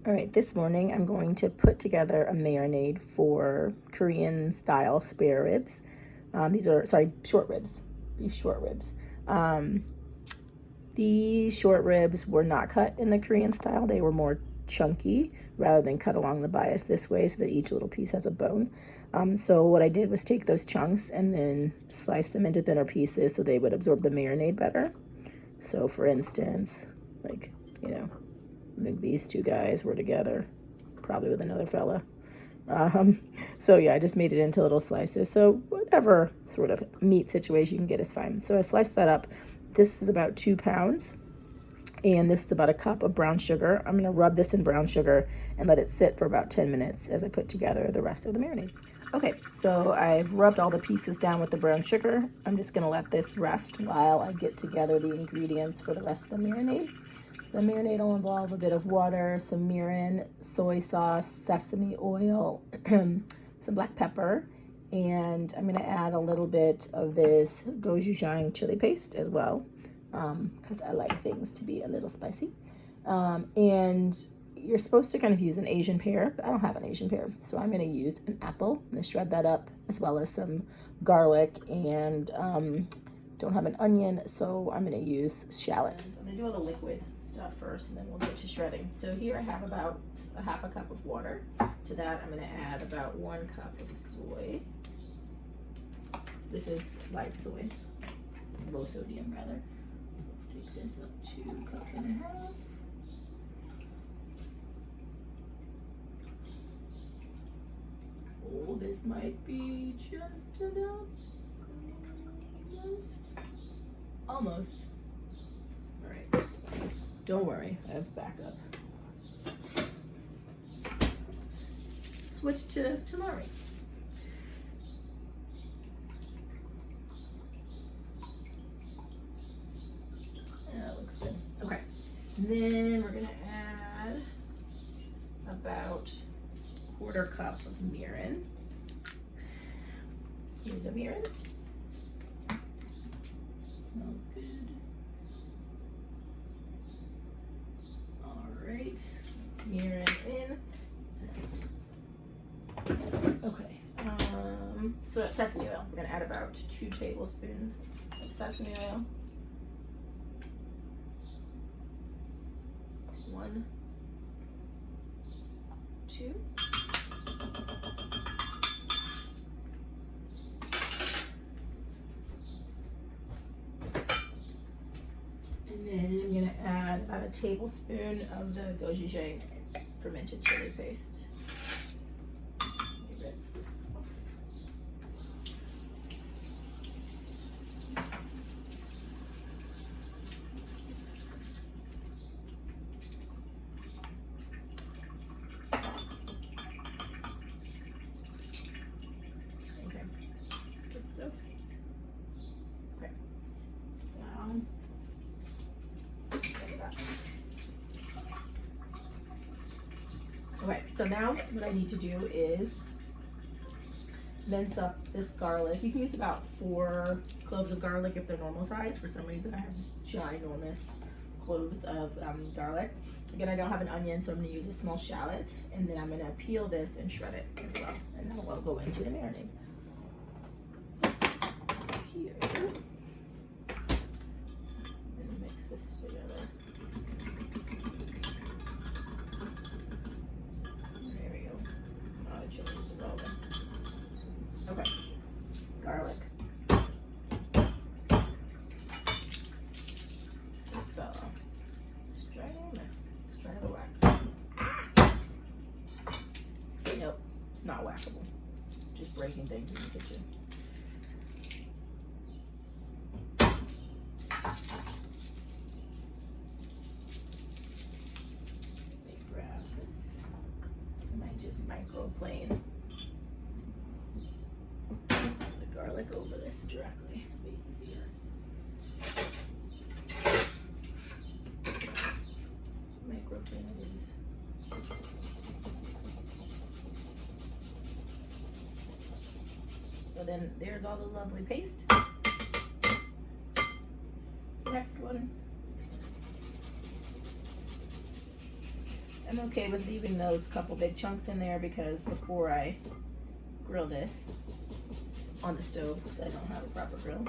All right, this morning I'm going to put together a marinade for Korean style spare ribs. These are, sorry, short ribs, beef short ribs. These short ribs were not cut in the Korean style. They were more chunky rather than cut along the bias this way so that each little piece has a bone. So what I did was take those chunks and then slice them into thinner pieces so they would absorb the marinade better. So for instance, like, you know, I think these two guys were together, probably with another fella. So yeah, I just made it into little slices. So whatever sort of meat situation you can get is fine. So I sliced that up. This is about 2 pounds. And this is about a cup of brown sugar. I'm gonna rub this in brown sugar and let it sit for about 10 minutes as I put together the rest of the marinade. Okay, so I've rubbed all the pieces down with the brown sugar. I'm just gonna let this rest while I get together the ingredients for the rest of the marinade. The marinade will involve a bit of water, some mirin, soy sauce, sesame oil, some black pepper, and I'm gonna add a little bit of this gochujang chili paste as well, because I like things to be a little spicy. And you're supposed to kind of use an Asian pear, but I don't have an Asian pear, so I'm gonna use an apple. I'm gonna shred that up, as well as some garlic, and don't have an onion, so I'm gonna use shallot. I'm gonna do all the liquid stuff first, and then we'll get to shredding. So here I have about a half a cup of water. To that, I'm gonna add about 1 cup of soy. This is light soy, low sodium rather. So let's take this up to 1.5 cups. Oh, this might be just enough. Almost. All right. Don't worry, I have backup. Switch to Mari. Yeah, that looks good. Okay. And then we're gonna add about 1/4 cup of mirin. Here's a mirin. Smells good. All right, mirin in. Okay, so sesame oil. We're gonna add about 2 tablespoons of sesame oil. 1, 2. And then I'm gonna add about a tablespoon of the gochujang fermented chili paste. Let me rinse this off. Okay, good stuff. Okay, now. Okay, so now what I need to do is mince up this garlic. You can use about 4 cloves of garlic if they're normal size. For some reason I have this ginormous cloves of garlic. Again, I don't have an onion, so I'm going to use a small shallot, and then I'm going to peel this and shred it as well, and then we'll go into the marinade. Here. And mix this together. Okay, garlic. This fell off. Let's try another whack. Nope, it's not whackable. Just breaking things in the kitchen. Let me grab this. I might just microplane garlic over this directly. It'll be easier. Microplane it is. So then there's all the lovely paste. Next one. I'm okay with leaving those couple big chunks in there because before I grill this on the stove, because I don't have a proper grill,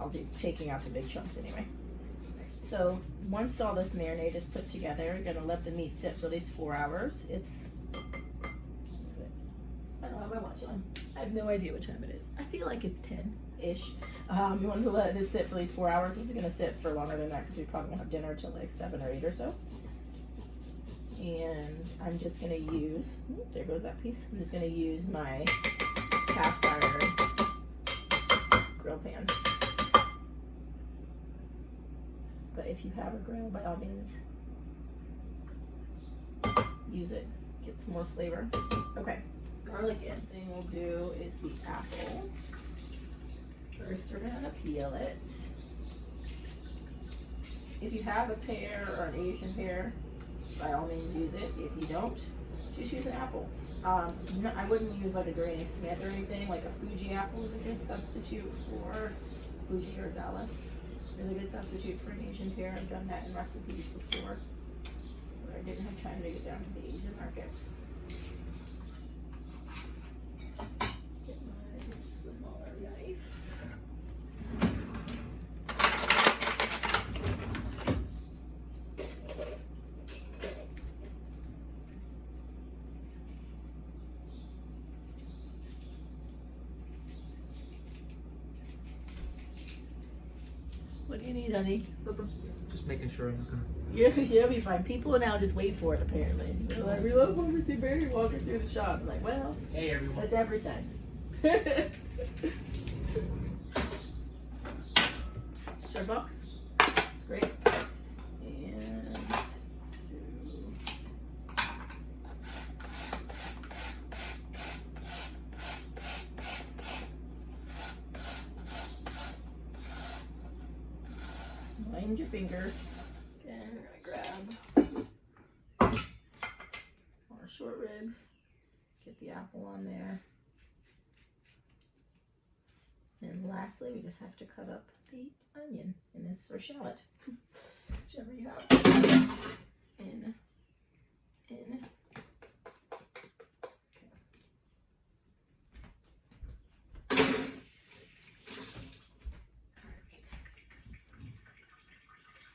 I'll be taking out the big chunks anyway. So once all this marinade is put together, you're gonna let the meat sit for at least 4 hours. It's, I don't have my watch on. I have no idea what time it is. I feel like it's 10-ish. You want to let this sit for at least 4 hours. This is gonna sit for longer than that because we probably won't have dinner till like 7 or 8 or so. And I'm just gonna use, there goes that piece. I'm just gonna use my cast iron grill pan. But if you have a grill, by all means, use it. Get some more flavor. Okay, garlic and thing we'll do is the apple. First, we're gonna peel it. If you have a pear or an Asian pear, by all means use it. If you don't, just use an apple. I wouldn't use like a Granny Smith or anything. Like a Fuji apple is a good substitute for Fuji or Gala. Really good substitute for an Asian pear. I've done that in recipes before, but I didn't have time to get down to the Asian market. Get my smaller knife. What do you need, honey? Just making sure I'm gonna. You'll be fine. People now just wait for it, apparently. They're like, we love when we see Barry walking through the shop. I'm like, well, Hey everyone. that's every time. Starbucks. Great. And mind your fingers. And we're gonna grab our short ribs. Get the apple on there. And lastly, we just have to cut up the onion in this, or shallot, whichever you have. In.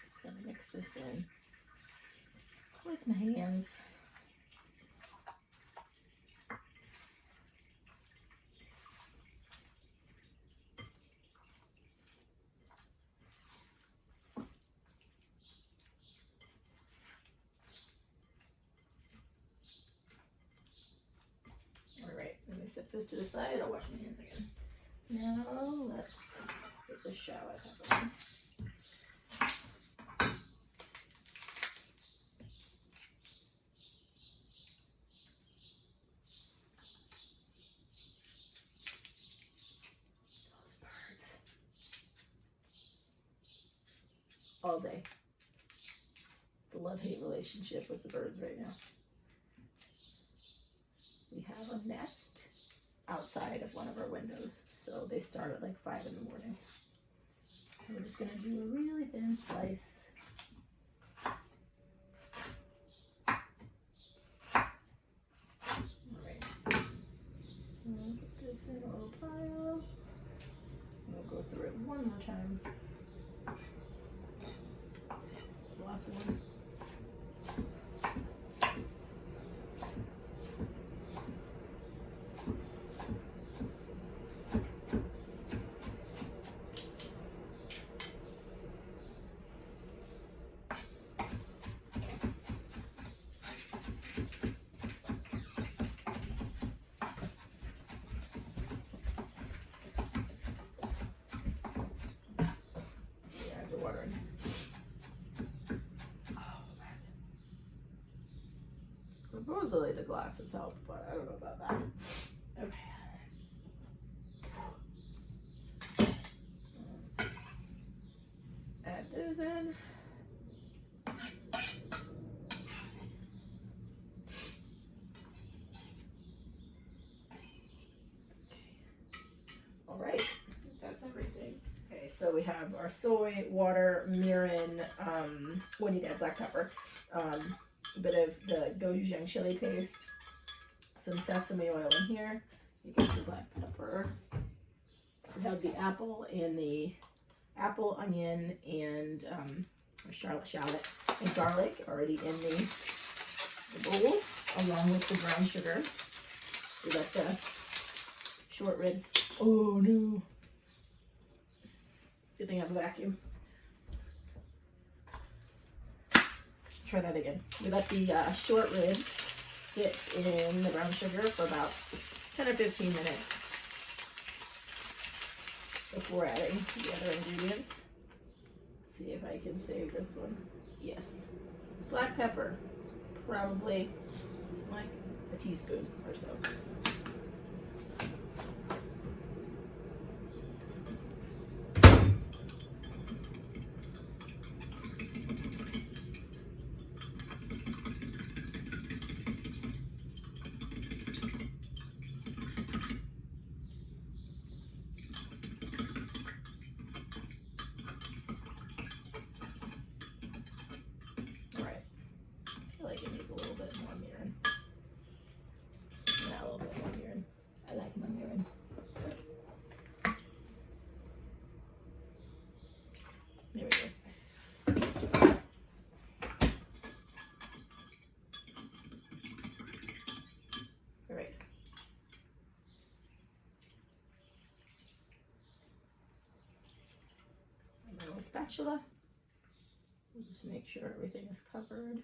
Just gonna mix this in with my hands. Alright, let me set this to the side. I'll wash my hands again. Now let's get the shallot happening. Those birds. All day. It's a love-hate relationship with the birds right now. We have a nest outside of one of our windows, so they start at like 5 in the morning. And we're just gonna do a really thin slice. Alright, we'll put this in a little pile. We'll go through it one more time. Last one. Watering. Oh man. Supposedly the glasses help, but I don't know about that. Okay. Add those in. All right, that's everything. Okay, so we have our soy, water, mirin, we need to add black pepper, a bit of the gochujang chili paste, some sesame oil in here. You get your black pepper. We have the apple and the apple, onion, and shallot and garlic already in the bowl, along with the brown sugar. We got the short ribs. Oh no! Good thing I have a vacuum. Try that again. We let the short ribs sit in the brown sugar for about 10 or 15 minutes before adding the other ingredients. Let's see if I can save this one. Yes. Black pepper. It's probably like a teaspoon or so. Spatula. We'll just make sure everything is covered.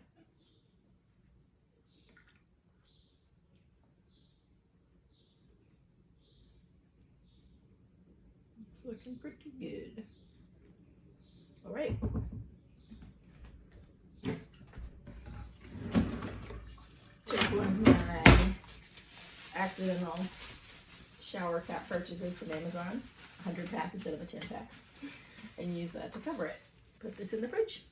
It's looking pretty good. All right. Took one of my accidental shower cap purchases from Amazon, 100 pack instead of a 10 pack. And use that to cover it. Put this in the fridge.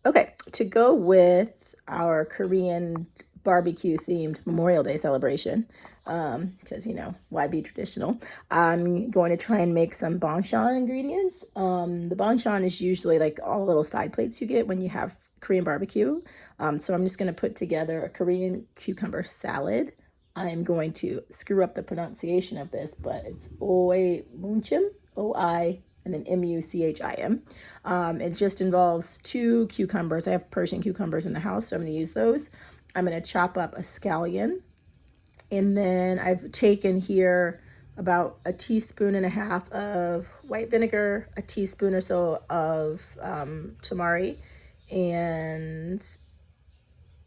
Okay, to go with our Korean barbecue themed Memorial Day celebration, because you know, why be traditional? I'm going to try and make some banchan ingredients. The banchan is usually like all the little side plates you get when you have Korean barbecue. So I'm just going to put together a Korean cucumber salad. I'm going to screw up the pronunciation of this, but it's Oi Munchim, O-I, and then M-U-C-H-I-M. It just involves 2 cucumbers. I have Persian cucumbers in the house, so I'm going to use those. I'm going to chop up a scallion. And then I've taken here about 1.5 teaspoons of white vinegar, a teaspoon or so of tamari, and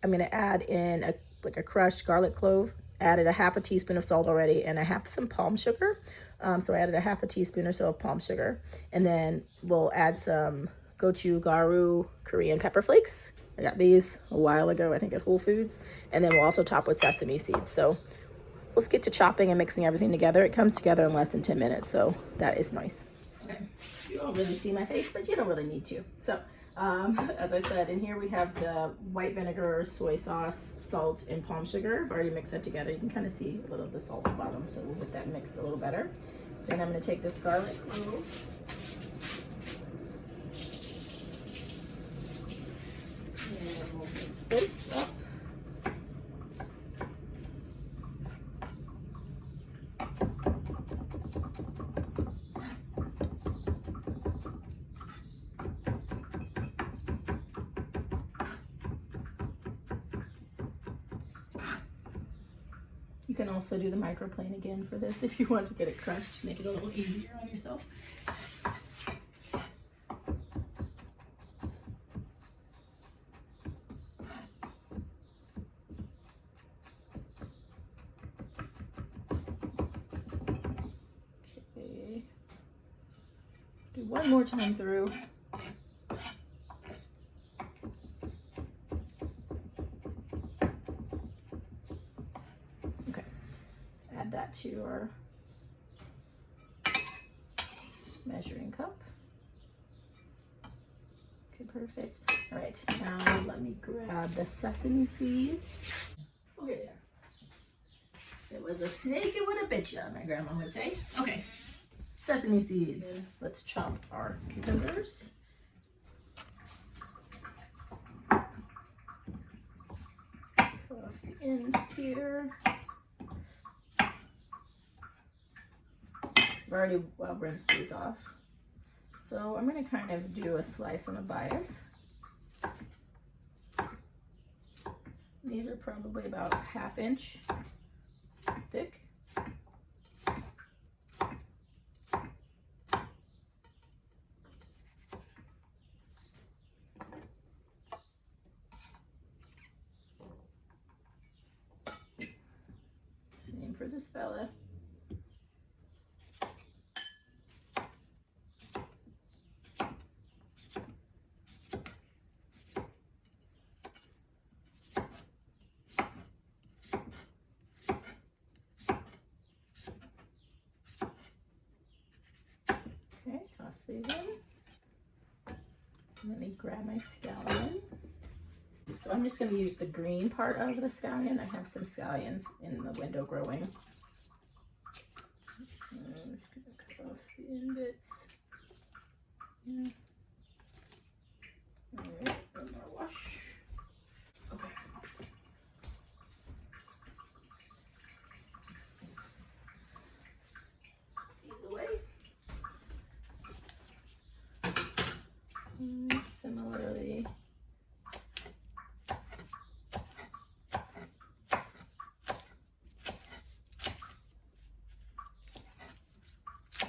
I'm going to add in a crushed garlic clove. Added 1/2 teaspoon of salt already, and I have some palm sugar. So I added 1/2 teaspoon or so of palm sugar. And then we'll add some Gochugaru Korean pepper flakes. I got these a while ago, I think at Whole Foods. And then we'll also top with sesame seeds. So let's get to chopping and mixing everything together. It comes together in less than 10 minutes, so that is nice. Okay, you don't really see my face, but you don't really need to. So as I said, in here we have the white vinegar, soy sauce, salt, and palm sugar. I've already mixed that together. You can kind of see a little of the salt at the bottom, so we'll get that mixed a little better. Then I'm going to take this garlic clove. And we'll mix this up. You can also do the microplane again for this if you want to get it crushed, make it a little easier on yourself. Okay. Do one more time through. That to our measuring cup. Okay, perfect. All right, now let me grab the sesame seeds. Okay, there. It was a snake, it would have bit you, my grandma would say. Okay, sesame seeds. Let's chop our cucumbers. Cut off the ends here. I've already rinsed these off. So I'm going to kind of do a slice on a bias. These are probably about 1/2 inch thick. Same for this fella. Okay, toss these in. Let me grab my scallion. So I'm just going to use the green part of the scallion. I have some scallions in the window growing. I'm just going to cut off the end bits. Yeah. Alright, one more wash. Okay. These away. Similarly,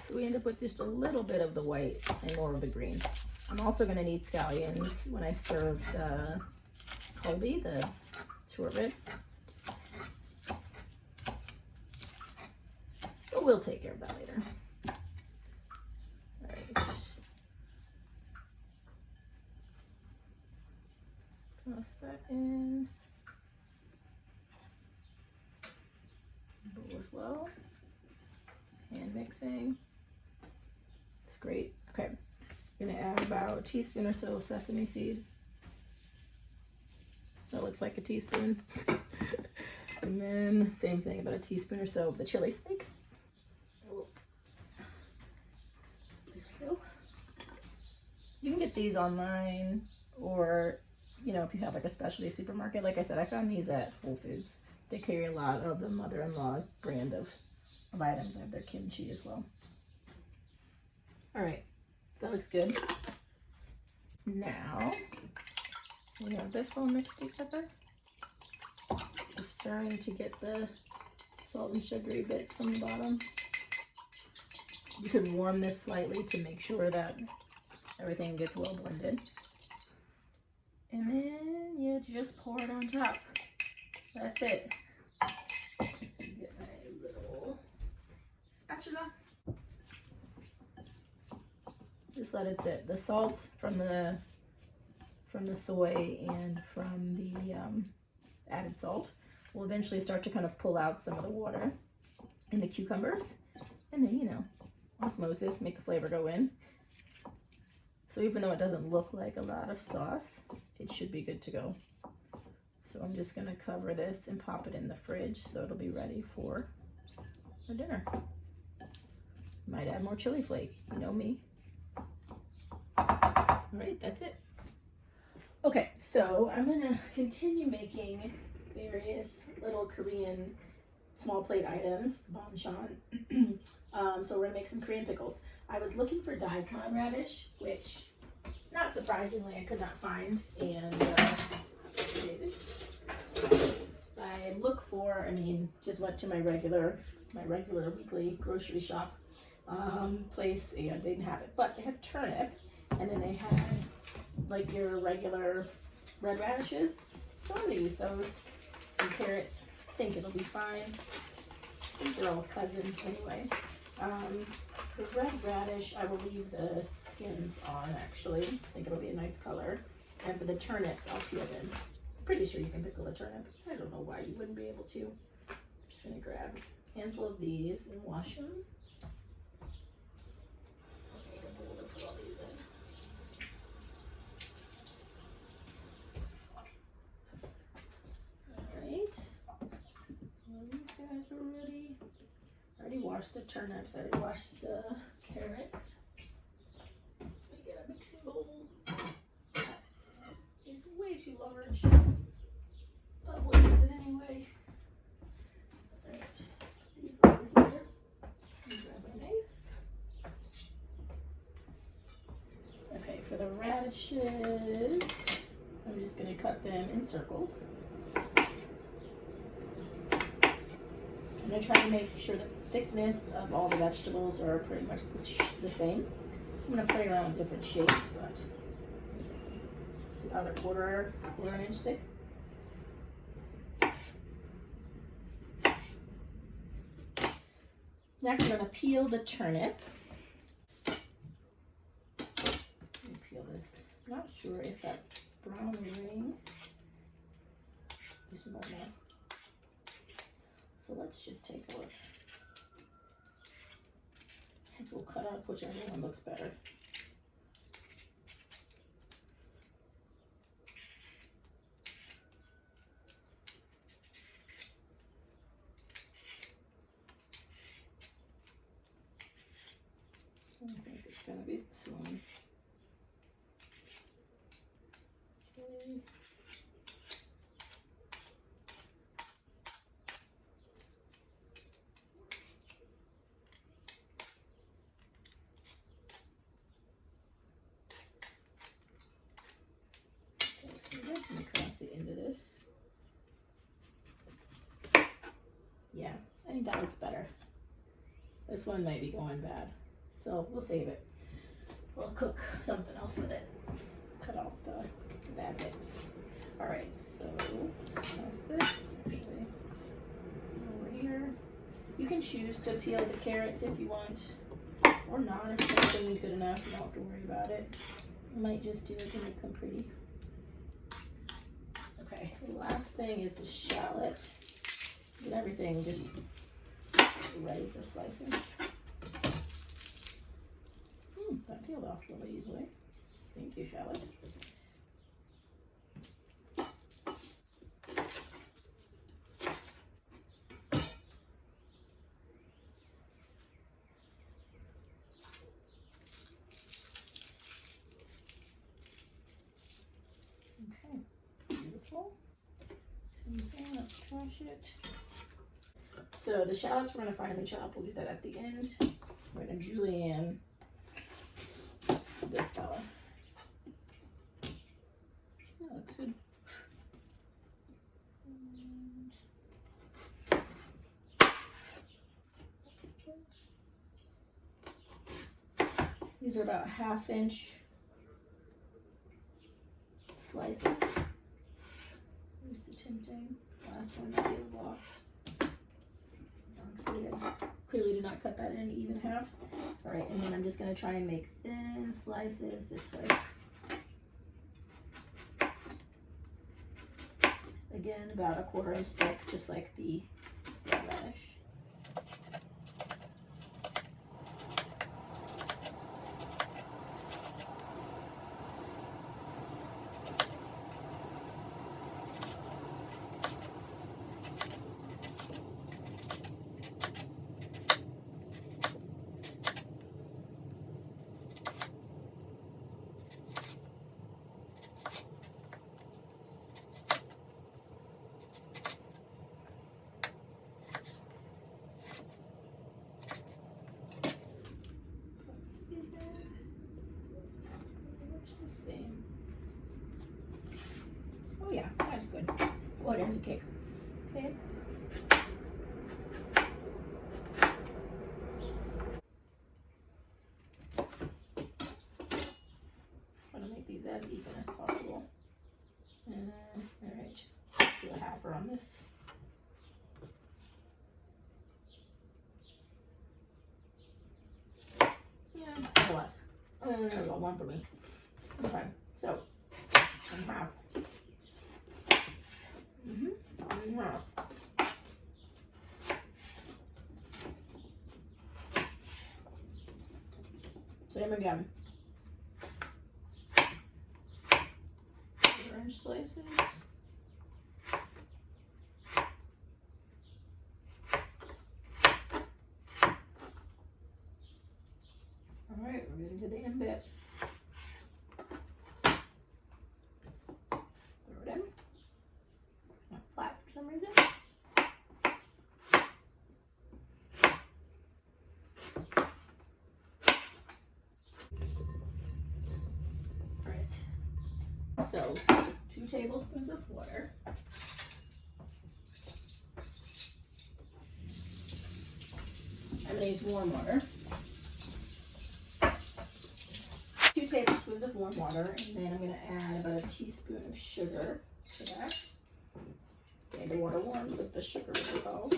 so we end up with just a little bit of the white and more of the green. I'm also going to need scallions when I serve the Kalbi, the short rib. But we'll take care of that later. Alright. Toss that in. Bowl as well. Hand mixing. It's great. Okay. I'm going to add about a teaspoon or so of sesame seed. That looks like a teaspoon. And then same thing, about a teaspoon or so of the chili flake. Oh. There we go. You can get these online, or you know, if you have like a specialty supermarket. Like I said, I found these at Whole Foods. They carry a lot of the mother-in-law's brand of items. I have their kimchi as well. All right, that looks good. Now, we have this all mixed together. Just starting to get the salt and sugary bits from the bottom. You could warm this slightly to make sure that everything gets well blended. And then you just pour it on top. That's it. Get my little spatula. Just let it sit. The salt from the soy and from the added salt will eventually start to kind of pull out some of the water in the cucumbers, and then, you know, osmosis, make the flavor go in. So even though it doesn't look like a lot of sauce, it should be good to go. So I'm just going to cover this and pop it in the fridge so it'll be ready for dinner. Might add more chili flake, you know me. All right, that's it. Okay, so I'm gonna continue making various little Korean small plate items, banchan. So we're gonna make some Korean pickles. I was looking for daikon radish, which, not surprisingly, I could not find, and I look for, I mean, just went to my regular weekly grocery shop place, and they didn't have it, but they had turnip, and then they had like your regular red radishes, so I'm gonna use those, and carrots. I think it'll be fine. I think they're all cousins anyway. The red radish, I will leave the skins on, actually. I think it'll be a nice color. And for the turnips, I'll peel them. I'm pretty sure you can pickle a turnip. I don't know why you wouldn't be able to. I'm just gonna grab a handful of these and wash them. These guys are ready. I already washed the turnips. I already washed the carrot. Let me get a mixing bowl. It's way too large, but we'll use it anyway. Alright, these over here. Grab a knife. Okay, for the radishes, I'm just going to cut them in circles. I'm going to try to make sure the thickness of all the vegetables are pretty much the same. I'm going to play around with different shapes, but it's about a quarter an inch thick. Next, I'm going to peel the turnip. Let me peel this. I'm not sure if that brown ring is normal. So let's just take a look. And we'll cut up whichever one looks better. I think it's going to be this one. Okay. Let me cut off the end of this. Yeah, I think that looks better. This one might be going bad, so we'll save it. We'll cook something else with it. Cut off the bad bits. All right, so slice this actually over here. You can choose to peel the carrots if you want, or not. If it's going to be good enough, you don't have to worry about it. I might just do it to make them pretty. Okay, the last thing is the shallot. Get everything just ready for slicing. That peeled off really easily. Thank you, shallot. Okay, beautiful. Okay, let's trash it. So the shallots we're going to finely chop. We'll do that at the end. We're going to julienne this fella. That looks good. These are about 1/2 inch slices. Just attempting. Last one might be a block. Clearly did not cut that in even half. All right, and then I'm just going to try and make thin slices this way. Again, about 1/4 inch thick, just like the red radish. Oh yeah, that's good. Oh, there's a cake. Okay. Trying to make these as even as possible. All right, do a halfer on this. Yeah, what? There we go, one for me. Okay, so one half. One half. Same again. Orange slices. So 2 tablespoons of water. I'm gonna use warm water. 2 tablespoons of warm water, and then I'm gonna add about a teaspoon of sugar to that. Okay, the water warms, let the sugar dissolve.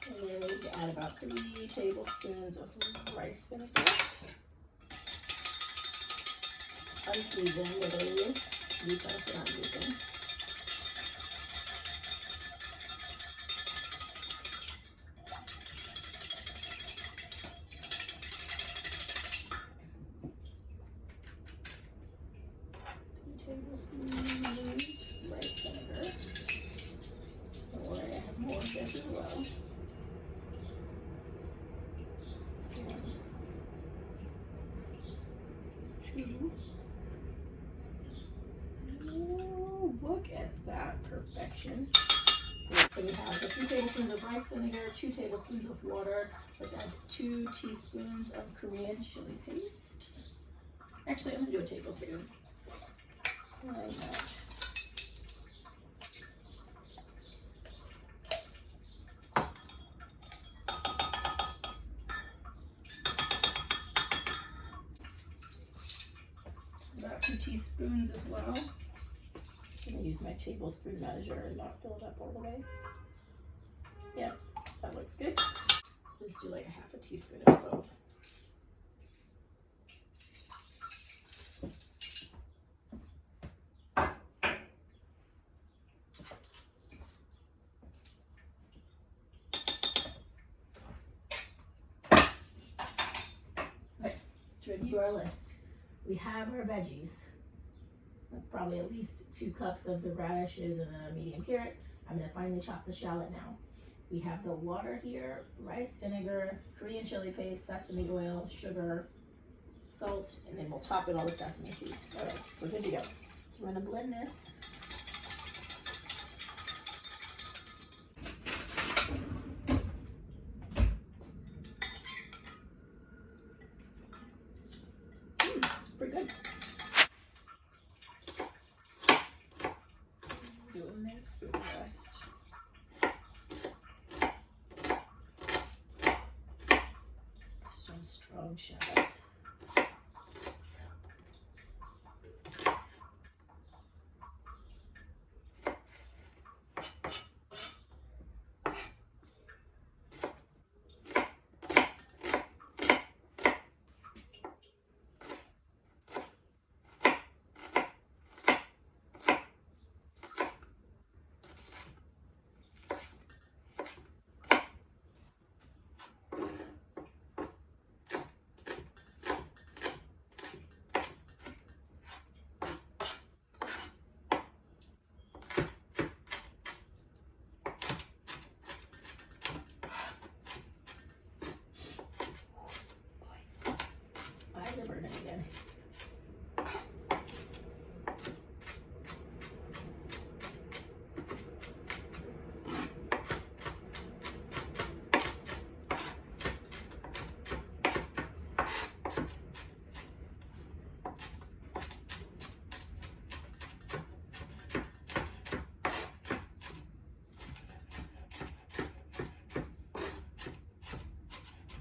And then we need to add about 3 tablespoons of rice vinegar. Unseasoned, whatever you use, that's what I'm using. Tablespoons rice vinegar. Don't worry, I have more of this as well. Oh, look at that perfection. So we have the 2 tablespoons of rice vinegar, 2 tablespoons of water. Let's add 2 teaspoons of Korean chili paste. Actually, I'm gonna do a tablespoon. Like that. About 2 teaspoons as well. I'm gonna use my tablespoon measure and not fill it up all the way. Yeah, that looks good. Let's do like a half a teaspoon of salt. To review our list, we have our veggies. That's probably at least 2 cups of the radishes and then a medium carrot. I'm gonna finely chop the shallot now. We have the water here, rice vinegar, Korean chili paste, sesame oil, sugar, salt, and then we'll top it all with sesame seeds. All right, we're good to go. So we're gonna blend this. Pretty good. Doing this for the rest. Some strong shallots. They're burning again.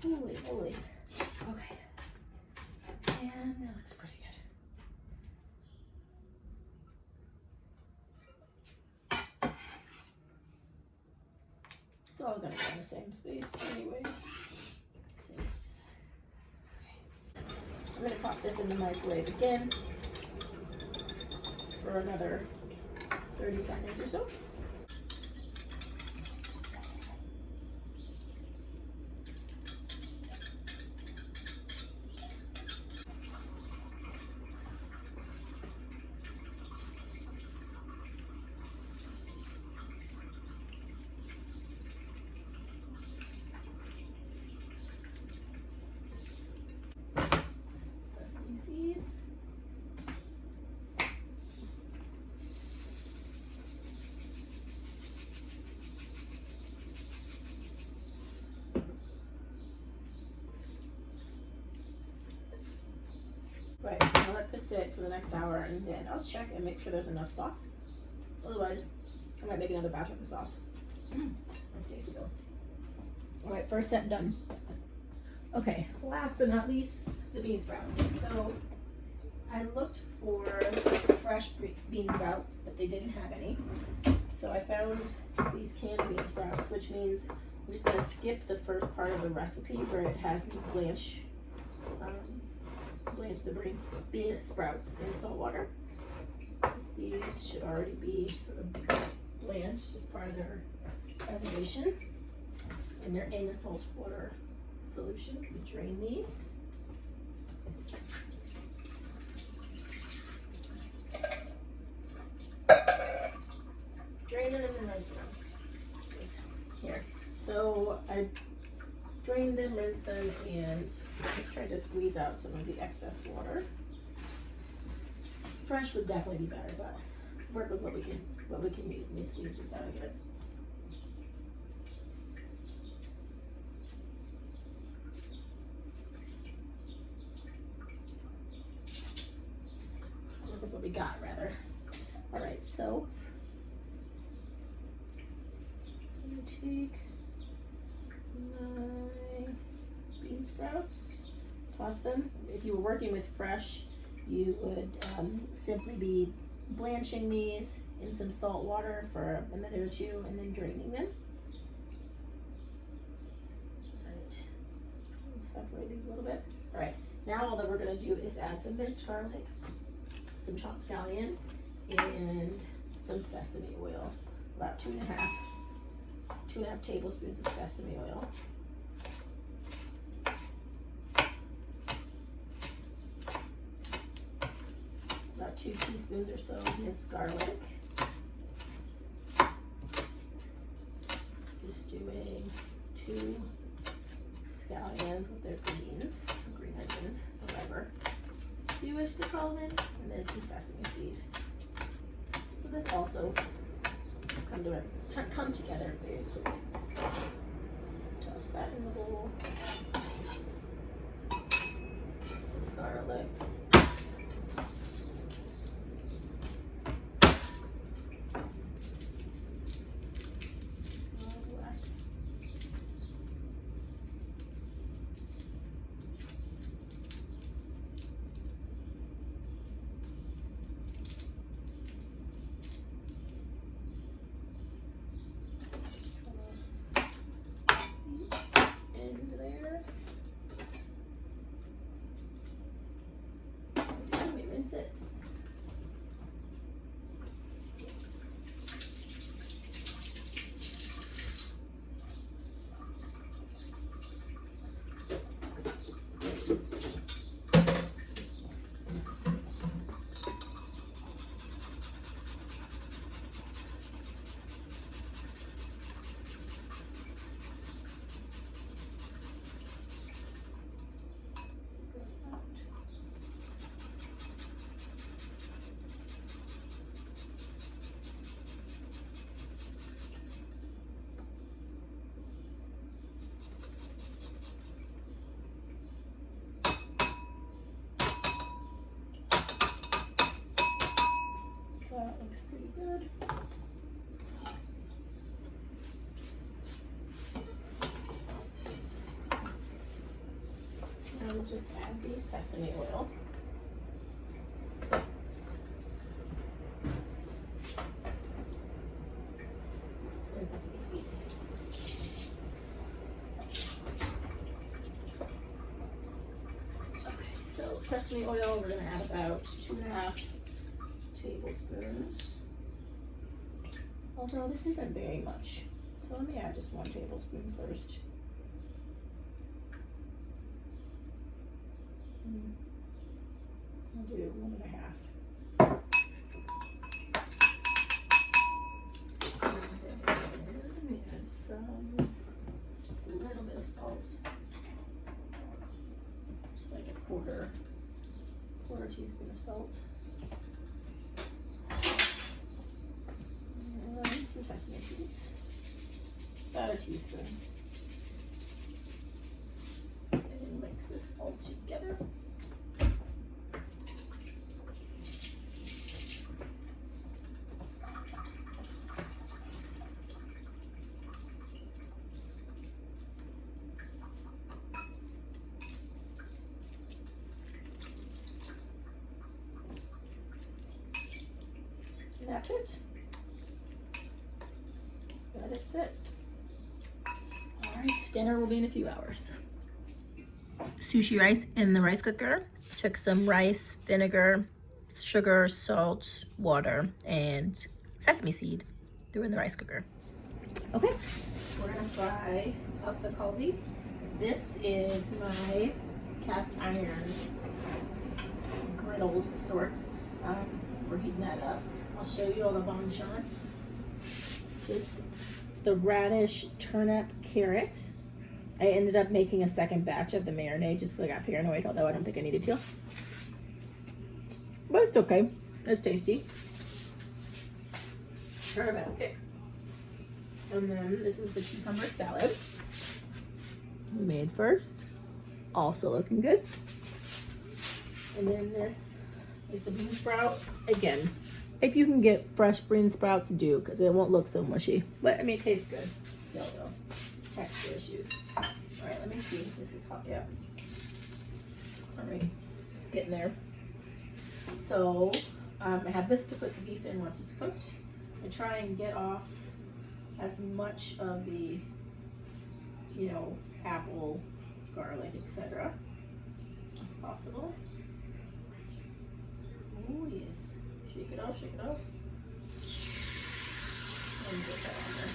Holy moly. Okay. And that looks pretty good. It's all gonna go in the same space anyway. Okay. I'm gonna pop this in the microwave again for another 30 seconds or so. Sesame seeds. sit for the next hour, and then I'll check and make sure there's enough sauce. Otherwise, I might make another batch of the sauce. That's tasty though. All right, first step done. Okay, last but not least, the bean sprouts. So I looked for fresh bean sprouts, but they didn't have any. So I found these canned bean sprouts, which means I'm just gonna skip the first part of the recipe where it has me blanch the bean sprouts in salt water. These should already be sort of blanched as part of their preservation, and they're in a salt water solution. We drain these. Drain them and then rinse them. Here. So I drained them, rinsed them, and just tried to squeeze out some of the excess water. Fresh would definitely be better, but work with what we can use. Let me squeeze this out again. Work with what we got, rather. All right, so I'm gonna take my bean sprouts, toss them. If you were working with fresh, you would simply be blanching these in some salt water for a minute or two and then draining them. Alright, separate these a little bit. Alright, now all that we're going to do is add some minced garlic, some chopped scallion, and some sesame oil. About two and a half tablespoons of sesame oil. About 2 teaspoons or so of minced garlic. Just doing 2 scallions with their greens, green onions, whatever you wish to call them, and then some sesame seed. So this also come together very quickly. Toss that in the bowl. Garlic. That looks pretty good. Now we'll just add the sesame oil. And sesame seeds. Okay, so sesame oil, we're going to add about 2.5 tablespoons. Although this isn't very much, so let me add just 1 tablespoon first. I'll do 1.5. And some little bit of salt, just like a quarter teaspoon of salt. Some sesame seeds, about a teaspoon, and mix this all together. that's it. Let it sit. All right, dinner will be in a few hours. Sushi rice in the rice cooker. Took some rice, vinegar, sugar, salt, water, and sesame seed. Threw in the rice cooker. Okay, we're gonna fry up the kalbi. This is my cast iron griddle sorts. We're heating that up. I'll show you all the banchan. This is the radish, turnip, carrot. I ended up making a second batch of the marinade just because I got paranoid, although I don't think I needed to. But it's okay. It's tasty. Turnip has a kick. And then this is the cucumber salad we made first. Also looking good. And then this is the bean sprout. Again, if you can get fresh bean sprouts, do, because it won't look so mushy. But I mean, it tastes good still though. Texture issues. All right, let me see. This is hot. Yeah. All right, it's getting there. So I have this to put the beef in once it's cooked. I try and get off as much of the, you know, apple, garlic, etc. as possible. Oh yes. Shake it off, shake it off. And get that on there.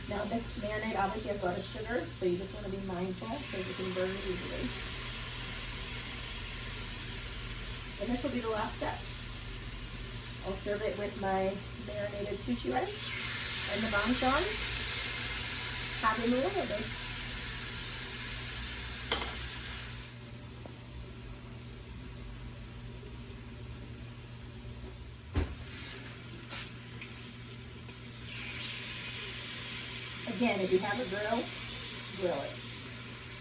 Now this marinade obviously has a lot of sugar, so you just want to be mindful because it can burn easily. And this will be the last step. I'll serve it with my marinated sushi rice and the banchan. Happy meal over. Again, if you have a grill, grill it.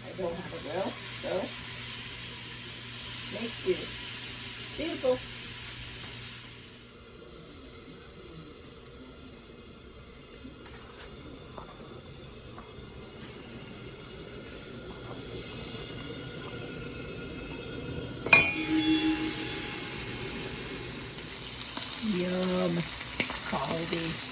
I don't have a grill, so make do. Beautiful. Yum. Kalbi.